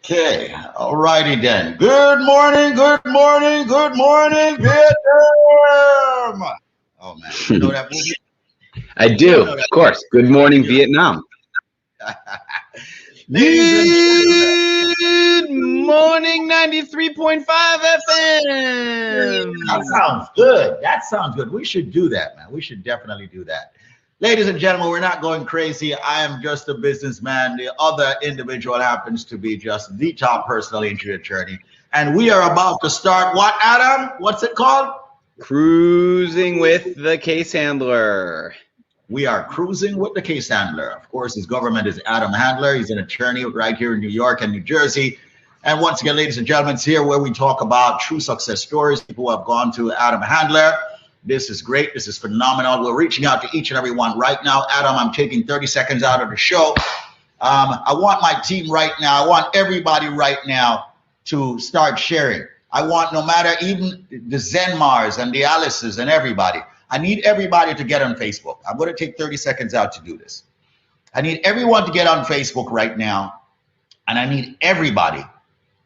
Okay, all righty then. Good morning, good morning, good morning, Vietnam. Oh man, you know that movie? I You do, don't know of course. Good morning, Vietnam. that. Ladies and gentlemen, Good morning, 93.5 that FM. sounds good. That sounds good. We should do that, man. We should definitely do that. Ladies and gentlemen, we're not going crazy. I am just a businessman. The other individual happens to be just the top personal injury attorney. And we are about to start what, Adam? What's it called? Cruising with the case handler. We are cruising with the case handler. Of course, his government is Adam Handler. He's an attorney right here in New York and New Jersey. And once again, ladies and gentlemen, it's here where we talk about true success stories. People who have gone to Adam Handler. This is great. This is phenomenal. We're reaching out to each and every one right now. Adam, I'm taking 30 seconds out of the show. I want my team right now. I want everybody right now to start sharing. I want no matter even the Zenmars and the Alices and everybody. I need everybody to get on Facebook. I'm going to take 30 seconds out to do this. I need everyone to get on Facebook right now. And I need everybody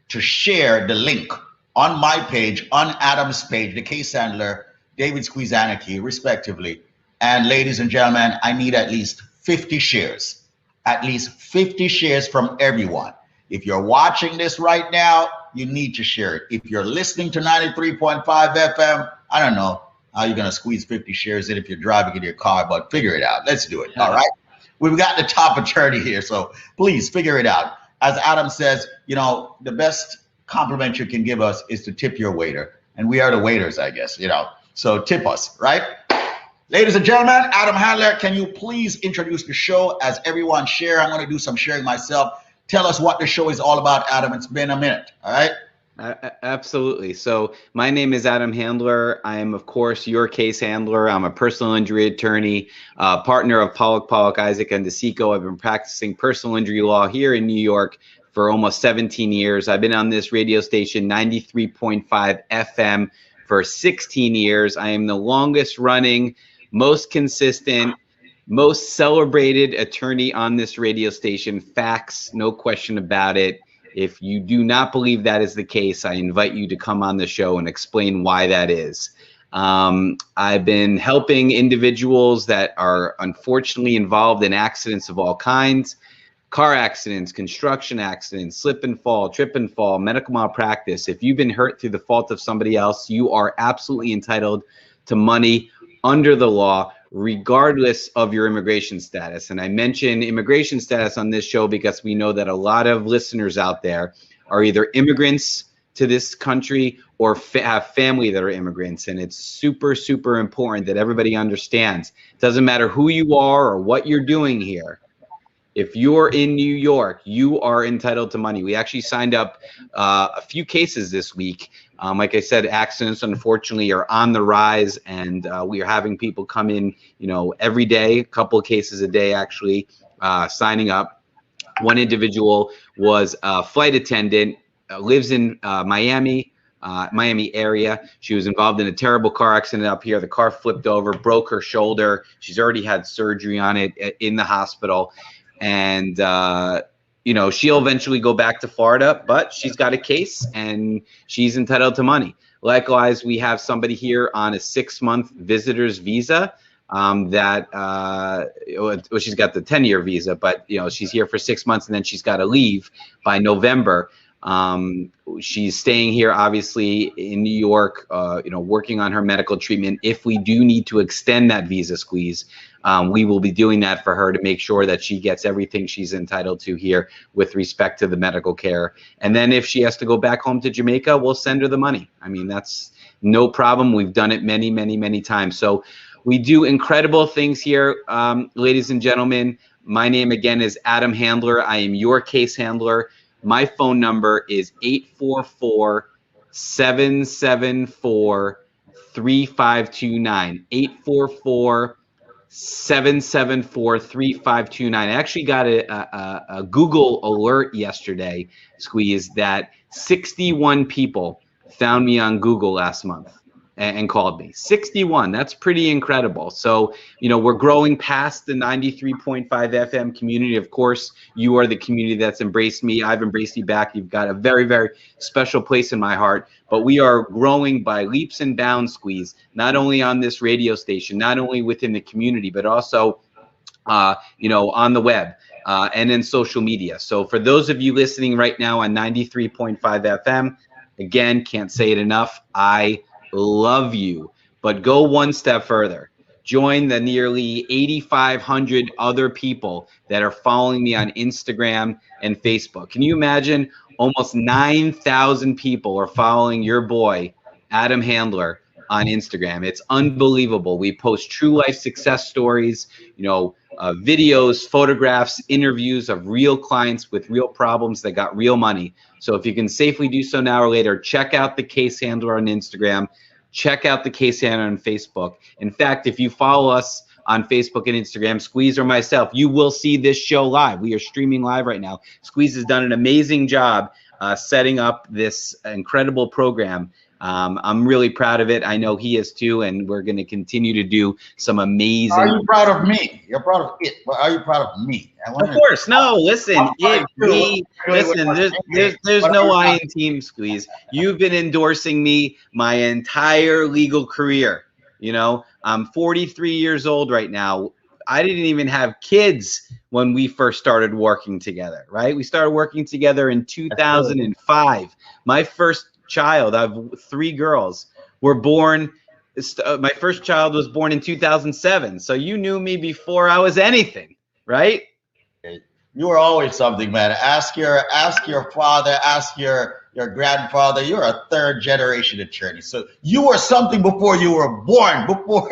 to share the link on my page, on Adam's page, the case handler, David Squeezaniki, respectively. And ladies and gentlemen, I need at least 50 shares. At least 50 shares from everyone. If you're watching this right now, you need to share it. If you're listening to 93.5 FM, I don't know how you're going to squeeze 50 shares in if you're driving in your car, but figure it out. Let's do it. All right. We've got the top attorney here, so please figure it out. As Adam says, you know, the best compliment you can give us is to tip your waiter. And we are the waiters, I guess, you know. So tip us, right? Ladies and gentlemen, Adam Handler, can you please introduce the show as everyone share? I'm going to do some sharing myself. Tell us what the show is all about, Adam. It's been a minute, all right? Absolutely. So my name is Adam Handler. I am, of course, your case handler. I'm a personal injury attorney, partner of Pollock, Isaac, and DeSico. I've been practicing personal injury law here in New York for almost 17 years. I've been on this radio station, 93.5 FM, for 16 years. I am the longest running, most consistent, most celebrated attorney on this radio station. Facts, no question about it. If you do not believe that is the case, I invite you to come on the show and explain why that is. I've been helping individuals that are unfortunately involved in accidents of all kinds, car accidents, construction accidents, slip and fall, trip and fall, medical malpractice. If you've been hurt through the fault of somebody else, you are absolutely entitled to money under the law, regardless of your immigration status. And I mention immigration status on this show because we know that a lot of listeners out there are either immigrants to this country or have family that are immigrants. And it's super, super important that everybody understands. It doesn't matter who you are or what you're doing here. If you're in New York, you are entitled to money. We actually signed up a few cases this week. Like I said, accidents, unfortunately, are on the rise, and we are having people come in, you know, every day, a couple of cases a day, actually, signing up. One individual was a flight attendant, lives in Miami area. She was involved in a terrible car accident up here. The car flipped over, broke her shoulder. She's already had surgery on it in the hospital. And, you know, she'll eventually go back to Florida, but she's got a case and she's entitled to money. Likewise, we have somebody here on a 6-month visitor's visa well, she's got the 10-year visa, but, you know, she's here for 6 months and then she's got to leave by November. She's staying here, obviously, in New York, you know, working on her medical treatment. If we do need to extend that visa squeeze, we will be doing that for her to make sure that she gets everything she's entitled to here with respect to the medical care. And then if she has to go back home to Jamaica, we'll send her the money. I mean, that's no problem. We've done it many, many, many times. So we do incredible things here, ladies and gentlemen. My name, again, is Adam Handler. I am your case handler. My phone number is 844-774-3529. 844-774-3529. I actually got a Google alert yesterday, Squeeze, that 61 people found me on Google last month. and called me. 61, that's pretty incredible. So, you know, we're growing past the 93.5 FM community. Of course, you are the community that's embraced me. I've embraced you back. You've got a very, very special place in my heart. But we are growing by leaps and bounds, Squeeze, not only on this radio station, not only within the community, but also, you know, on the web. And in social media. So for those of you listening right now on 93.5 FM, again, can't say it enough, I love you. But go one step further. Join the nearly 8,500 other people that are following me on Instagram and Facebook. Can you imagine? Almost 9,000 people are following your boy, Adam Handler, on Instagram. It's unbelievable. We post true life success stories, you know, videos, photographs, interviews of real clients with real problems that got real money. So if you can safely do so now or later, check out the Case Handler on Instagram, check out the Case Handler on Facebook. In fact, if you follow us on Facebook and Instagram, Squeeze or myself, you will see this show live. We are streaming live right now. Squeeze has done an amazing job setting up this incredible program. I'm really proud of it. I know he is too, and we're going to continue to do some amazing. Are you proud of me? You're proud of it, but are you proud of me? Of course, no. Listen, there's no I in Team Squeeze. You've been endorsing me my entire legal career. You know, I'm 43 years old right now. I didn't even have kids when we first started working together, right? We started working together in 2005. My first child, I have 3 girls, were born. My first child was born in 2007. So you knew me before I was anything, right? You were always something, man. Ask your father, ask your grandfather. You're a 3rd generation attorney. So you were something before you were born, before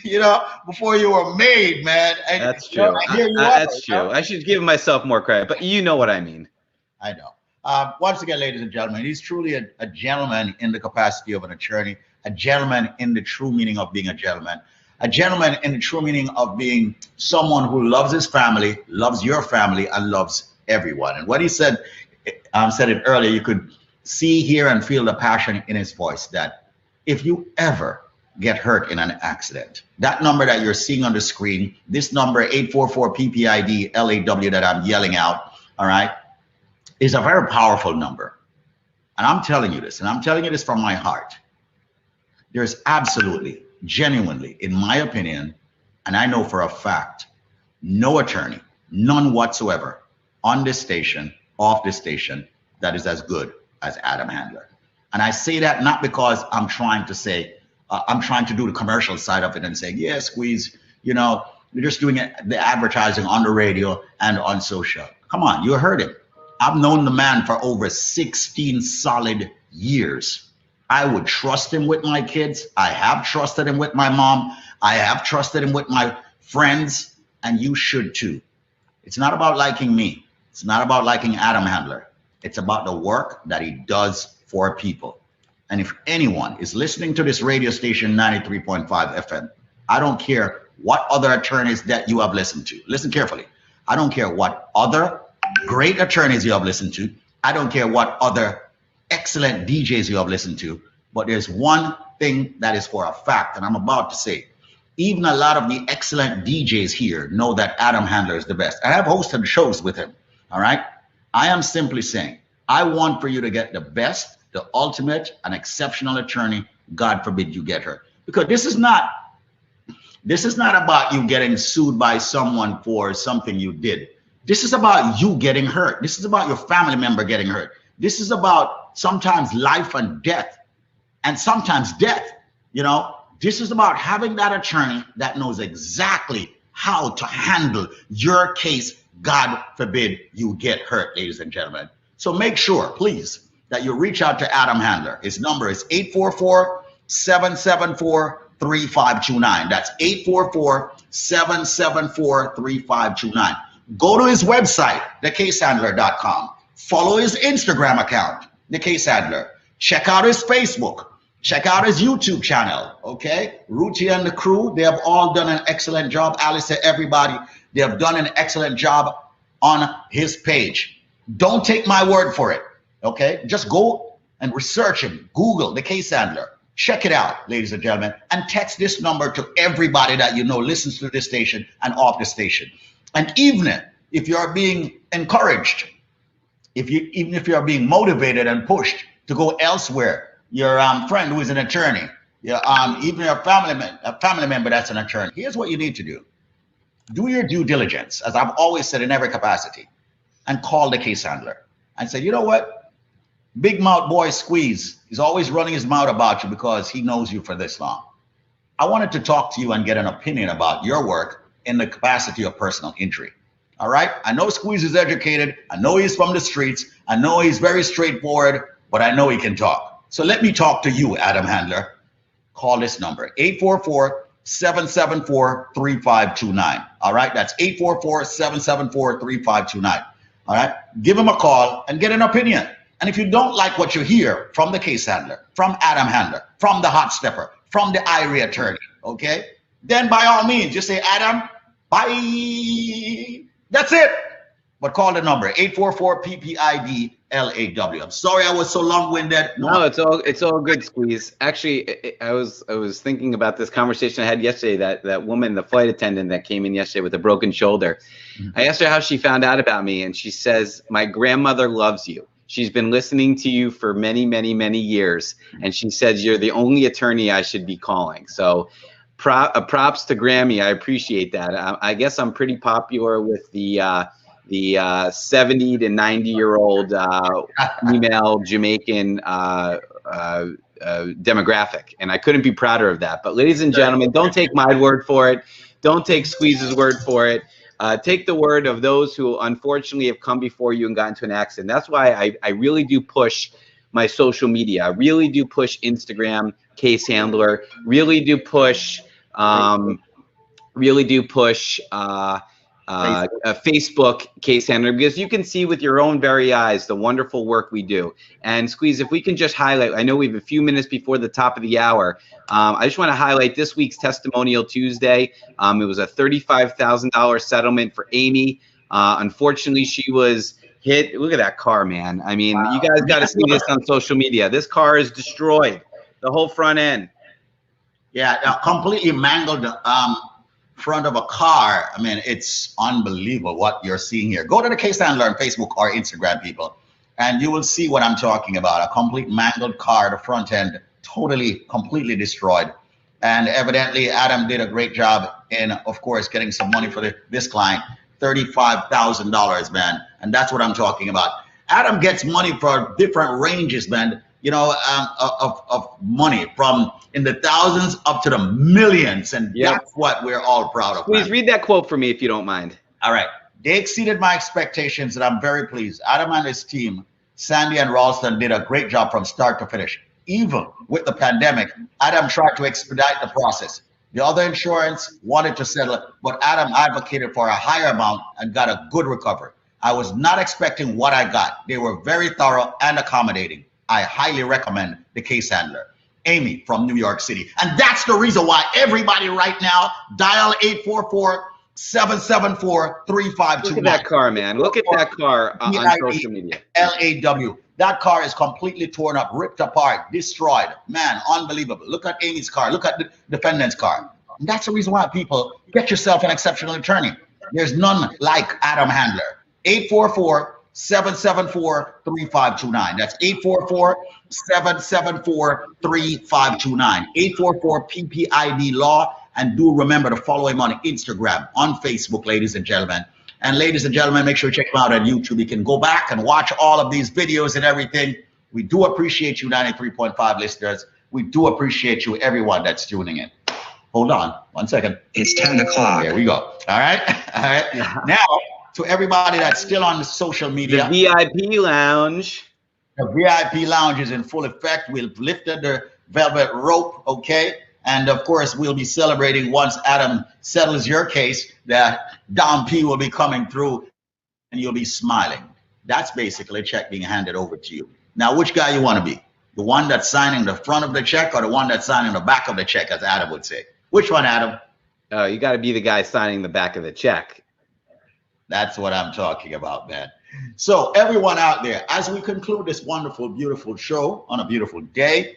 you were made, man. And, that's true. That's true. I should give myself more credit, but you know what I mean. I know. Once again, ladies and gentlemen, he's truly a gentleman in the capacity of an attorney, a gentleman in the true meaning of being a gentleman in the true meaning of being someone who loves his family, loves your family, and loves everyone. And what he said it earlier, you could see, hear, and feel the passion in his voice that if you ever get hurt in an accident, that number that you're seeing on the screen, this number 844-PPID-LAW that I'm yelling out, all right, is a very powerful number. And I'm telling you this, and I'm telling you this from my heart. There's absolutely, genuinely, in my opinion, and I know for a fact, no attorney, none whatsoever, on this station, off this station, that is as good as Adam Handler. And I say that not because I'm trying to say, I'm trying to do the commercial side of it and say, yeah, Squeeze, you know, you're just doing the advertising on the radio and on social. Come on, you heard it. I've known the man for over 16 solid years. I would trust him with my kids. I have trusted him with my mom. I have trusted him with my friends, and you should too. It's not about liking me. It's not about liking Adam Handler. It's about the work that he does for people. And if anyone is listening to this radio station, 93.5 FM, I don't care what other attorneys that you have listened to. Listen carefully. I don't care what other great attorneys you have listened to. I don't care what other excellent DJs you have listened to, but there's one thing that is for a fact, and I'm about to say, even a lot of the excellent DJs here know that Adam Handler is the best. I have hosted shows with him, all right? I am simply saying, I want for you to get the best, the ultimate, and exceptional attorney. God forbid you get hurt. Because this is not about you getting sued by someone for something you did. This is about you getting hurt. This is about your family member getting hurt. This is about sometimes life and death, and sometimes death. You know, this is about having that attorney that knows exactly how to handle your case. God forbid you get hurt, ladies and gentlemen. So make sure, please, that you reach out to Adam Handler. His number is 844-774-3529. That's 844-774-3529. Go to his website, thecasehandler.com. Follow his Instagram account, The Case Handler. Check out his Facebook. Check out his YouTube channel, okay? Ruti and the crew, they have all done an excellent job. Alice, everybody, they have done an excellent job on his page. Don't take my word for it, okay? Just go and research him. Google The Case Handler. Check it out, ladies and gentlemen, and text this number to everybody that you know listens to this station and off the station. And even if you are being encouraged, even if you are being motivated and pushed to go elsewhere, your friend who is an attorney, even your family member that's an attorney, here's what you need to do. Do your due diligence, as I've always said in every capacity, and call the case handler and say, you know what? Big mouth boy Squeeze is always running his mouth about you because he knows you for this long. I wanted to talk to you and get an opinion about your work in the capacity of personal injury. All right? I know Squeeze is educated. I know he's from the streets. I know he's very straightforward, but I know he can talk. So let me talk to you, Adam Handler. Call this number, 844-774-3529. All right? That's 844-774-3529. All right? Give him a call and get an opinion. And if you don't like what you hear from the case handler, from Adam Handler, from the hot stepper, from the IRA attorney, okay, then by all means, just say, Adam, bye. That's it. But call the number, 844-PPID-LAW. I'm sorry I was so long-winded. No, it's all good, Squeeze. Actually, I was thinking about this conversation I had yesterday, that woman, the flight attendant that came in yesterday with a broken shoulder. I asked her how she found out about me, and she says, my grandmother loves you. She's been listening to you for many, many, many years, and she says you're the only attorney I should be calling. So props to Grammy. I appreciate that. I guess I'm pretty popular with the 70 to 90-year-old female Jamaican demographic, and I couldn't be prouder of that. But ladies and gentlemen, don't take my word for it. Don't take Squeeze's word for it. Take the word of those who unfortunately have come before you and got into an accident. That's why I really do push my social media. I really do push Instagram, Case Handler. Really do push Facebook, Case Handler, because you can see with your own very eyes the wonderful work we do. And Squeeze, if we can just highlight, I know we have a few minutes before the top of the hour. I just want to highlight this week's Testimonial Tuesday. It was a $35,000 settlement for Amy. Unfortunately, she was hit. Look at that car, man. I mean, wow. You guys got to see this on social media. This car is destroyed, the whole front end. Yeah, completely mangled. Front of a car. I mean, it's unbelievable what you're seeing here. Go to the Case Handler on Facebook or Instagram, people, and you will see what I'm talking about. A complete mangled car, the front end completely destroyed. And evidently Adam did a great job in, of course, getting some money for this client, $35,000, man. And that's what I'm talking about. Adam gets money for different ranges, man, you know, of money from in the thousands up to the millions. And that's what we're all proud of. Please read that quote for me, if you don't mind. All right. They exceeded my expectations, and I'm very pleased. Adam and his team, Sandy and Ralston, did a great job from start to finish. Even with the pandemic, Adam tried to expedite the process. The other insurance wanted to settle, but Adam advocated for a higher amount and got a good recovery. I was not expecting what I got. They were very thorough and accommodating. I highly recommend the Case Handler. Amy from New York City. And that's the reason why everybody right now, dial 844-774-3529. Look at that car, man. Look at that car on social media. LAW. That car is completely torn up, ripped apart, destroyed. Man, unbelievable. Look at Amy's car. Look at the defendant's car. And that's the reason why, people, get yourself an exceptional attorney. There's none like Adam Handler. 844-774-3529. That's 844-774-3529. 844-PPID-LAW. And do remember to follow him on Instagram, on Facebook, ladies and gentlemen. And ladies and gentlemen, make sure you check him out on YouTube. You can go back and watch all of these videos and everything. We do appreciate you, 93.5 listeners. We do appreciate you, everyone that's tuning in. Hold on 1 second. It's 10 o'clock. There we go. All right. All right. Now, to everybody that's still on the social media. The VIP lounge. The VIP lounge is in full effect. We've lifted the velvet rope, okay? And of course, we'll be celebrating once Adam settles your case that Don P will be coming through and you'll be smiling. That's basically a check being handed over to you. Now, which guy you want to be? The one that's signing the front of the check or the one that's signing the back of the check, as Adam would say? Which one, Adam? You got to be the guy signing the back of the check. That's what I'm talking about, man. So everyone out there, as we conclude this wonderful, beautiful show on a beautiful day,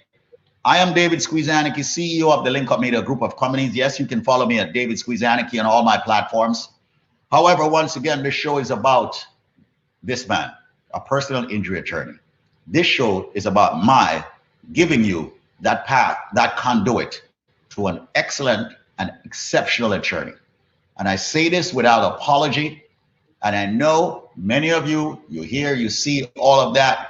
I am David Squeezaniki, CEO of the Link Up Media Group of Companies. Yes, you can follow me at David Squeezaniki on all my platforms. However, once again, this show is about this man, a personal injury attorney. This show is about my giving you that path, that conduit to an excellent and exceptional attorney. And I say this without apology. And I know many of you, you hear, you see all of that.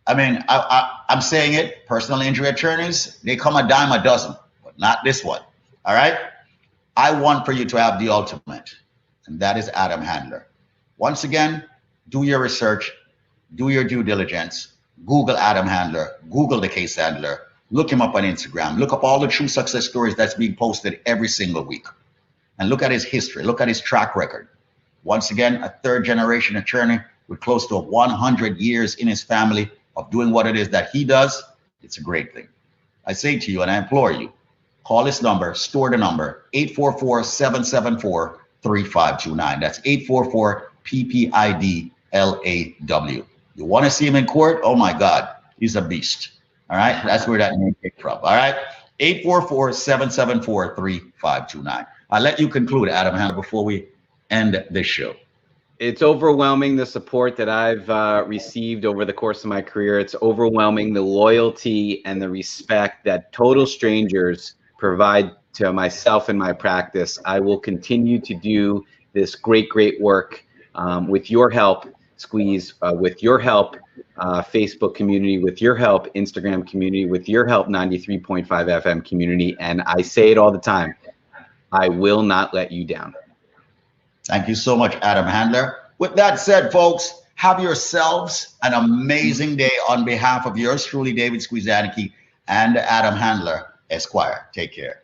I mean, I'm saying it, personal injury attorneys, they come a dime a dozen, but not this one, all right? I want for you to have the ultimate, and that is Adam Handler. Once again, do your research, do your due diligence, Google Adam Handler, Google the case handler, look him up on Instagram, look up all the true success stories that's being posted every single week, and look at his history, look at his track record. Once again, a third-generation attorney with close to 100 years in his family of doing what it is that he does. It's a great thing. I say to you, and I implore you, call this number, store the number, 844-774-3529. That's 844-PPIDLAW. You want to see him in court? Oh my God, he's a beast. All right, that's where that name came from. All right, 844-774-3529. I'll let you conclude, Adam Handler, before we end this show. It's overwhelming, the support that I've received over the course of my career. It's overwhelming, the loyalty and the respect that total strangers provide to myself and my practice. I will continue to do this great, great work with your help, Squeeze, with your help, Facebook community, with your help, Instagram community, with your help, 93.5 FM community. And I say it all the time, I will not let you down. Thank you so much, Adam Handler. With that said, folks, have yourselves an amazing day on behalf of yours truly, David Squeezaniki and Adam Handler, Esquire. Take care.